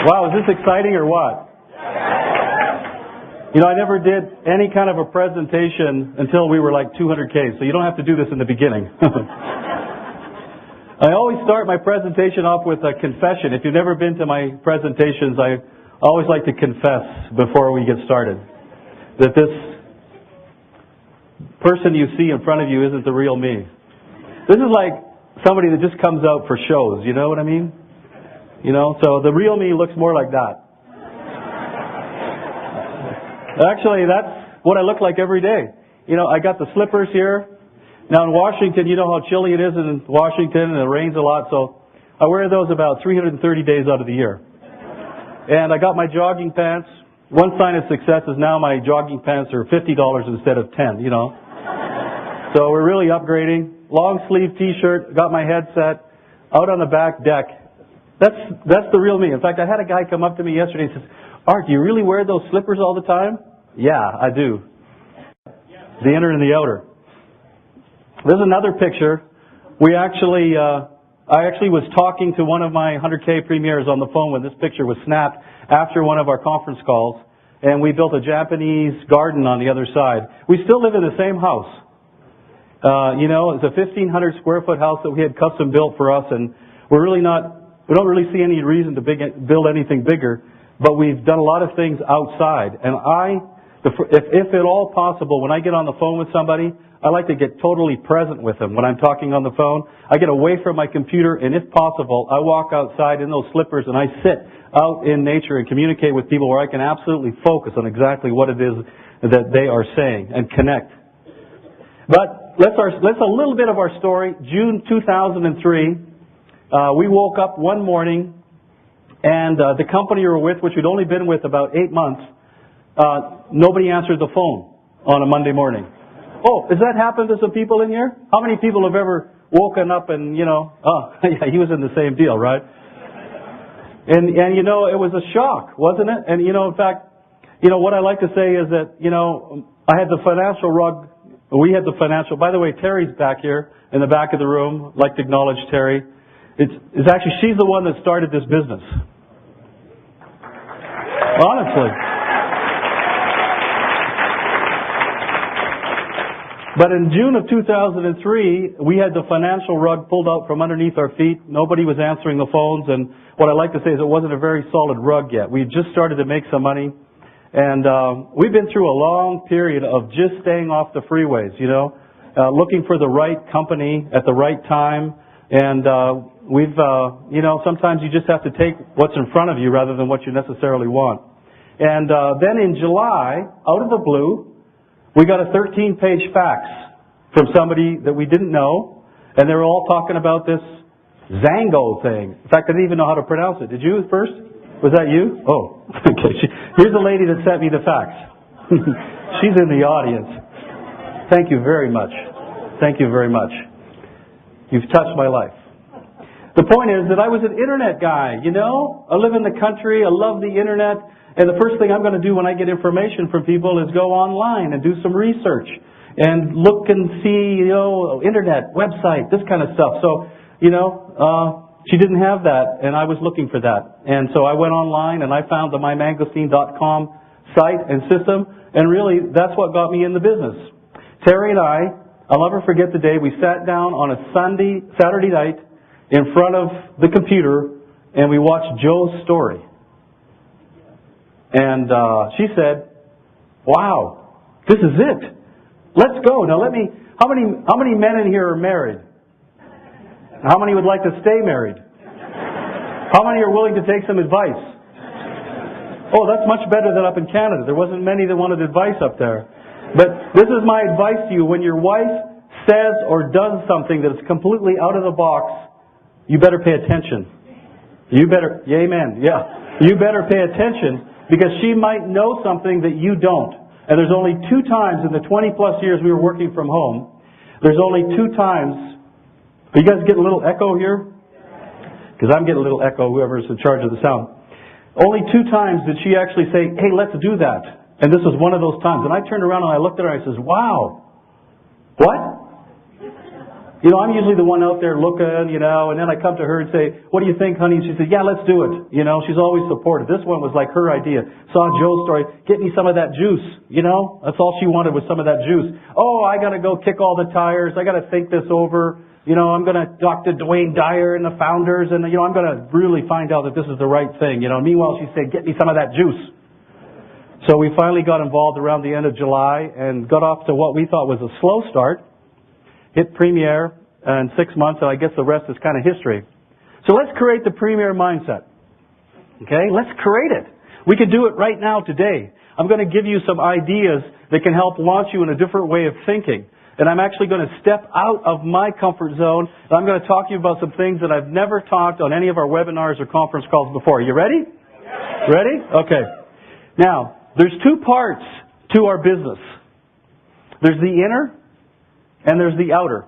Wow, is this exciting or what? You know, I never did any kind of a presentation until we were like 200K, so you don't have to do this in the beginning. I always start my presentation off with a confession. If you've never been to my presentations, I always like to confess before we get started that this person you see in front of you isn't the real me. This is like somebody that just comes out for shows, you know what I mean? You know, so the real me looks more like that. Actually, that's what I look like every day. You know, I got the slippers here. Now in Washington, you know how chilly it is in Washington and it rains a lot, so I wear those about 330 days out of the year. And I got my jogging pants. One sign of success is now my jogging pants are $50 instead of $10, you know. So we're really upgrading. Long sleeve t-shirt, got my headset, out on the back deck. That's the real me. In fact, I had a guy come up to me yesterday and says, Art, do you really wear those slippers all the time? Yeah, I do. The inner and the outer. There's another picture. I actually was talking to one of my 100K premiers on the phone when this picture was snapped after one of our conference calls, and we built a Japanese garden on the other side. We still live in the same house. You know, it's a 1,500 square foot house that we had custom built for us, and we don't really see any reason to build anything bigger, but we've done a lot of things outside. And if at all possible, when I get on the phone with somebody, I like to get totally present with them. When I'm talking on the phone, I get away from my computer, and if possible, I walk outside in those slippers and I sit out in nature and communicate with people where I can absolutely focus on exactly what it is that they are saying and connect. But let's a little bit of our story. June 2003. We woke up one morning, and the company we were with, which we'd only been with about 8 months, nobody answered the phone on a Monday morning. Oh, has that happened to some people in here? How many people have ever woken up and, you know, oh, yeah, he was in the same deal, right? And you know, it was a shock, wasn't it? And, you know, in fact, you know, what I like to say is that, you know, I had the financial rug. We had the financial. By the way, Terry's back here in the back of the room. I'd like to acknowledge Terry. It's actually, she's the one that started this business. Honestly. But in June of 2003, we had the financial rug pulled out from underneath our feet. Nobody was answering the phones, and what I like to say is it wasn't a very solid rug yet. We just started to make some money, and we've been through a long period of just staying off the freeways, you know, looking for the right company at the right time, and you know, sometimes you just have to take what's in front of you rather than what you necessarily want. And then in July, out of the blue, we got a 13-page fax from somebody that we didn't know, and they were all talking about this Zango thing. In fact, I didn't even know how to pronounce it. Did you first? Was that you? Oh, okay. Here's the lady that sent me the fax. She's in the audience. Thank you very much. Thank you very much. You've touched my life. The point is that I was an internet guy, you know? I live in the country, I love the internet, and the first thing I'm going to do when I get information from people is go online and do some research and look and see, you know, internet, website, this kind of stuff. So, you know, she didn't have that, and I was looking for that. And so I went online and I found the mymangosteen.com site and system, and really that's what got me in the business. Terry and I'll never forget the day we sat down on a Saturday night in front of the computer and we watched Joe's story. And she said, wow, this is it. Let's go. Now how many men in here are married? How many would like to stay married? How many are willing to take some advice? Oh, that's much better than up in Canada. There wasn't many that wanted advice up there. But this is my advice to you. When your wife says or does something that is completely out of the box, you better pay attention. Amen. Yeah. You better pay attention, because she might know something that you don't. And there's only 2 times in the 20 plus years we were working from home, there's only 2 times. Are you guys getting a little echo here? Because I'm getting a little echo, whoever's in charge of the sound. Only 2 times did she actually say, hey, let's do that. And this was one of those times. And I turned around and I looked at her and I says, wow. What? You know, I'm usually the one out there looking, you know, and then I come to her and say, what do you think, honey? And she said, yeah, let's do it. You know, she's always supportive. This one was like her idea. Saw Joe's story, get me some of that juice, you know? That's all she wanted was some of that juice. Oh, I gotta go kick all the tires. I gotta think this over. You know, I'm gonna talk to Dwayne Dyer and the founders and, you know, I'm gonna really find out that this is the right thing. You know, meanwhile she said, get me some of that juice. So we finally got involved around the end of July and got off to what we thought was a slow start. Hit Premier in 6 months, and I guess the rest is kind of history. So let's create the Premier mindset. Okay, let's create it. We can do it right now today. I'm going to give you some ideas that can help launch you in a different way of thinking. And I'm actually going to step out of my comfort zone, and I'm going to talk to you about some things that I've never talked on any of our webinars or conference calls before. Are you ready? Yes. Ready? Okay. Now, there's two parts to our business. There's the inner and there's the outer.